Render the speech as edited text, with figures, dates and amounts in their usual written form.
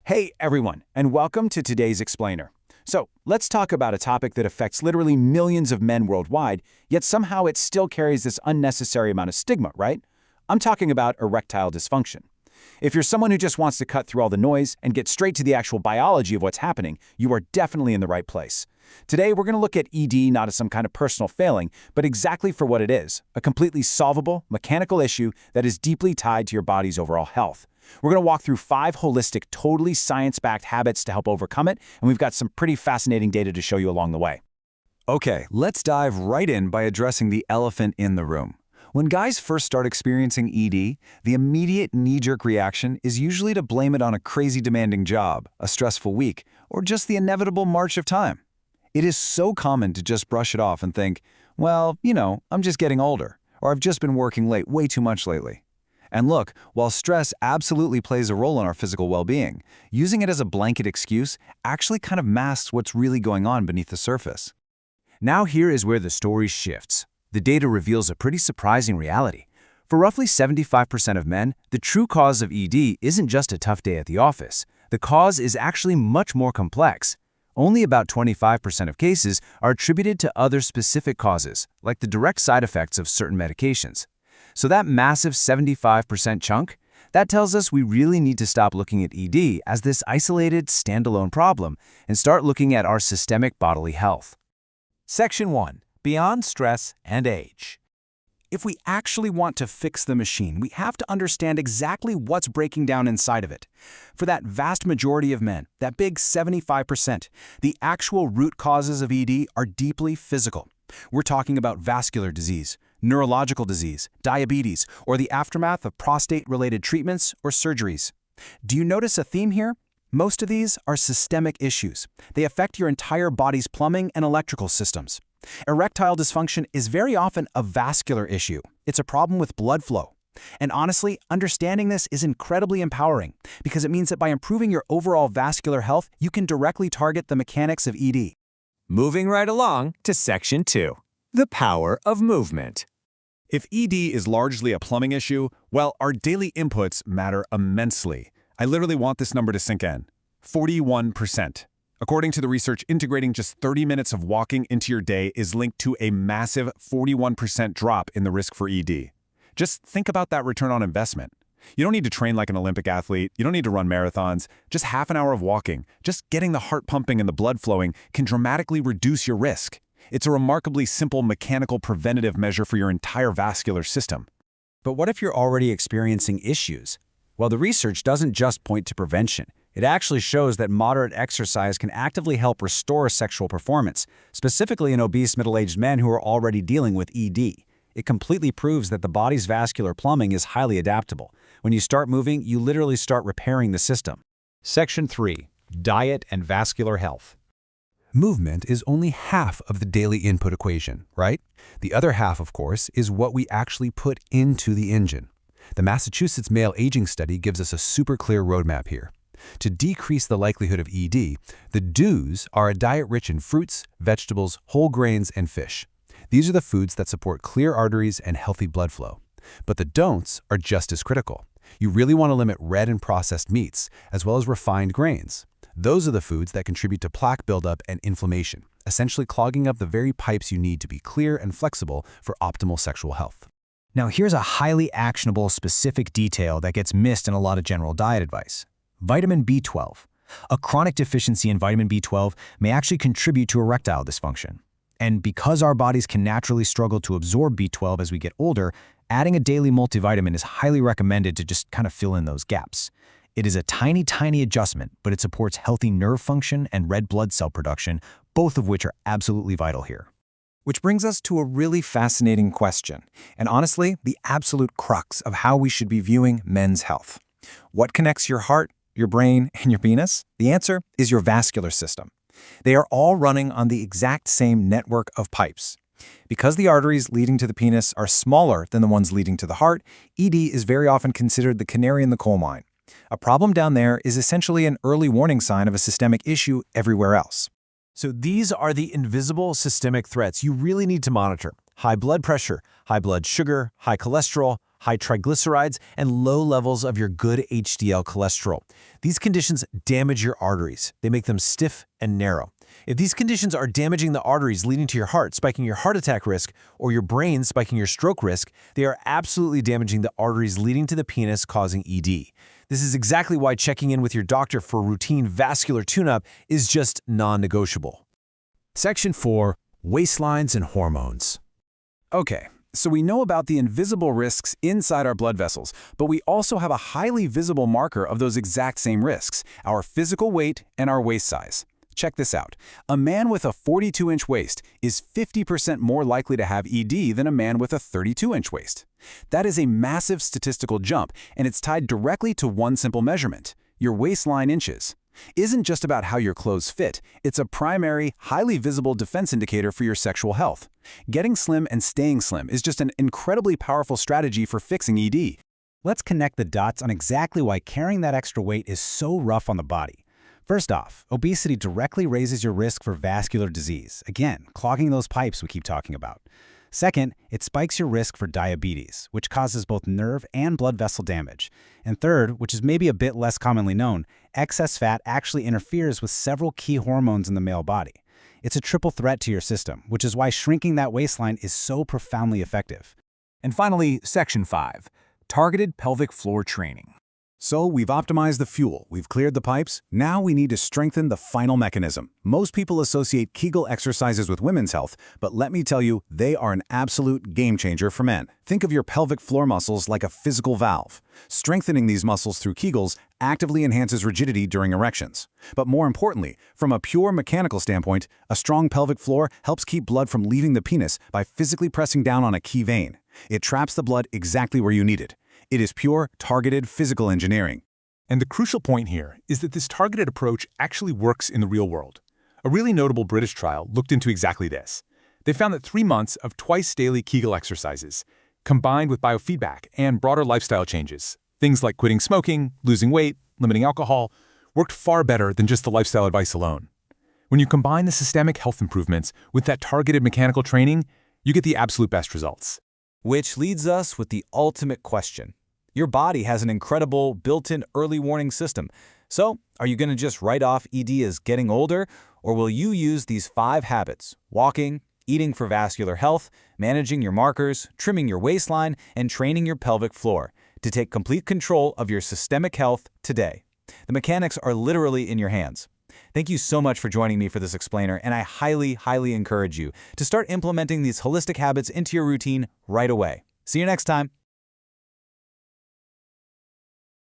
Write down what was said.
Hey everyone, and welcome to today's Explainer. So, let's talk about a topic that affects literally millions of men worldwide, yet somehow it still carries this unnecessary amount of stigma, right? I'm talking about erectile dysfunction. If you're someone who just wants to cut through all the noise and get straight to the actual biology of what's happening, you are definitely in the right place. Today, we're going to look at ED not as some kind of personal failing, but exactly for what it is, a completely solvable, mechanical issue that is deeply tied to your body's overall health. We're going to walk through 5 holistic, totally science-backed habits to help overcome it, and we've got some pretty fascinating data to show you along the way. Okay, let's dive right in by addressing the elephant in the room. When guys first start experiencing ED, the immediate knee-jerk reaction is usually to blame it on a crazy demanding job, a stressful week, or just the inevitable march of time. It is so common to just brush it off and think, well, I'm just getting older, or I've just been working late way too much lately. And look, while stress absolutely plays a role in our physical well-being, using it as a blanket excuse actually kind of masks what's really going on beneath the surface. Now here is where the story shifts. The data reveals a pretty surprising reality. For roughly 75% of men, the true cause of ED isn't just a tough day at the office. The cause is actually much more complex. Only about 25% of cases are attributed to other specific causes, like the direct side effects of certain medications. So that massive 75% chunk, that tells us we really need to stop looking at ED as this isolated, standalone problem and start looking at our systemic bodily health. Section 1. Beyond stress and age. If we actually want to fix the machine, we have to understand exactly what's breaking down inside of it. For that vast majority of men, that big 75%, the actual root causes of ED are deeply physical. We're talking about vascular disease, neurological disease, diabetes, or the aftermath of prostate-related treatments or surgeries. Do you notice a theme here? Most of these are systemic issues. They affect your entire body's plumbing and electrical systems. Erectile dysfunction is very often a vascular issue. It's a problem with blood flow. And honestly, understanding this is incredibly empowering because it means that by improving your overall vascular health, you can directly target the mechanics of ED. Moving right along to Section 2, the power of movement. If ED is largely a plumbing issue, well, our daily inputs matter immensely. I literally want this number to sink in. 41%. According to the research, integrating just 30 minutes of walking into your day is linked to a massive 41% drop in the risk for ED. Just think about that return on investment. You don't need to train like an Olympic athlete. You don't need to run marathons. Just half an hour of walking, just getting the heart pumping and the blood flowing can dramatically reduce your risk. It's a remarkably simple mechanical preventative measure for your entire vascular system. But what if you're already experiencing issues? Well, the research doesn't just point to prevention. It actually shows that moderate exercise can actively help restore sexual performance, specifically in obese middle-aged men who are already dealing with ED. It completely proves that the body's vascular plumbing is highly adaptable. When you start moving, you literally start repairing the system. Section 3. Diet and vascular health. Movement is only half of the daily input equation, right? The other half, of course, is what we actually put into the engine. The Massachusetts Male Aging Study gives us a super clear roadmap here. To decrease the likelihood of ED, the do's are a diet rich in fruits, vegetables, whole grains, and fish. These are the foods that support clear arteries and healthy blood flow. But the don'ts are just as critical. You really want to limit red and processed meats, as well as refined grains. Those are the foods that contribute to plaque buildup and inflammation, essentially clogging up the very pipes you need to be clear and flexible for optimal sexual health. Now here's a highly actionable, specific detail that gets missed in a lot of general diet advice. Vitamin B12. A chronic deficiency in vitamin B12 may actually contribute to erectile dysfunction. And because our bodies can naturally struggle to absorb B12 as we get older, adding a daily multivitamin is highly recommended to just kind of fill in those gaps. It is a tiny, tiny adjustment, but it supports healthy nerve function and red blood cell production, both of which are absolutely vital here. Which brings us to a really fascinating question, and honestly, the absolute crux of how we should be viewing men's health. What connects your heart, your brain, and your penis? The answer is your vascular system. They are all running on the exact same network of pipes. Because the arteries leading to the penis are smaller than the ones leading to the heart, ED is very often considered the canary in the coal mine. A problem down there is essentially an early warning sign of a systemic issue everywhere else. So these are the invisible systemic threats you really need to monitor. High blood pressure, high blood sugar, high cholesterol, high triglycerides, and low levels of your good HDL cholesterol. These conditions damage your arteries. They make them stiff and narrow. If these conditions are damaging the arteries leading to your heart, spiking your heart attack risk, or your brain, spiking your stroke risk, they are absolutely damaging the arteries leading to the penis, causing ED. This is exactly why checking in with your doctor for routine vascular tune-up is just non-negotiable. Section 4. Waistlines and hormones. Okay, so we know about the invisible risks inside our blood vessels, but we also have a highly visible marker of those exact same risks, our physical weight and our waist size. Check this out. A man with a 42-inch waist is 50% more likely to have ED than a man with a 32-inch waist. That is a massive statistical jump, and it's tied directly to one simple measurement: your waistline inches. Isn't just about how your clothes fit, it's a primary, highly visible defense indicator for your sexual health. Getting slim and staying slim is just an incredibly powerful strategy for fixing ED. Let's connect the dots on exactly why carrying that extra weight is so rough on the body. First off, obesity directly raises your risk for vascular disease, again, clogging those pipes we keep talking about. Second, it spikes your risk for diabetes, which causes both nerve and blood vessel damage. And third, which is maybe a bit less commonly known, excess fat actually interferes with several key hormones in the male body. It's a triple threat to your system, which is why shrinking that waistline is so profoundly effective. And finally, Section 5, Targeted Pelvic Floor Training. So we've optimized the fuel, we've cleared the pipes, now we need to strengthen the final mechanism. Most people associate Kegel exercises with women's health, but let me tell you, they are an absolute game changer for men. Think of your pelvic floor muscles like a physical valve. Strengthening these muscles through Kegels actively enhances rigidity during erections. But more importantly, from a pure mechanical standpoint, a strong pelvic floor helps keep blood from leaving the penis by physically pressing down on a key vein. It traps the blood exactly where you need it. It is pure, targeted physical engineering. And the crucial point here is that this targeted approach actually works in the real world. A really notable British trial looked into exactly this. They found that 3 months of twice-daily Kegel exercises, combined with biofeedback and broader lifestyle changes, things like quitting smoking, losing weight, limiting alcohol, worked far better than just the lifestyle advice alone. When you combine the systemic health improvements with that targeted mechanical training, you get the absolute best results. Which leads us with the ultimate question. Your body has an incredible built-in early warning system. So, are you going to just write off ED as getting older, or will you use these 5 habits: walking, eating for vascular health, managing your markers, trimming your waistline, and training your pelvic floor to take complete control of your systemic health today? The mechanics are literally in your hands. Thank you so much for joining me for this explainer, and I highly, highly encourage you to start implementing these holistic habits into your routine right away. See you next time.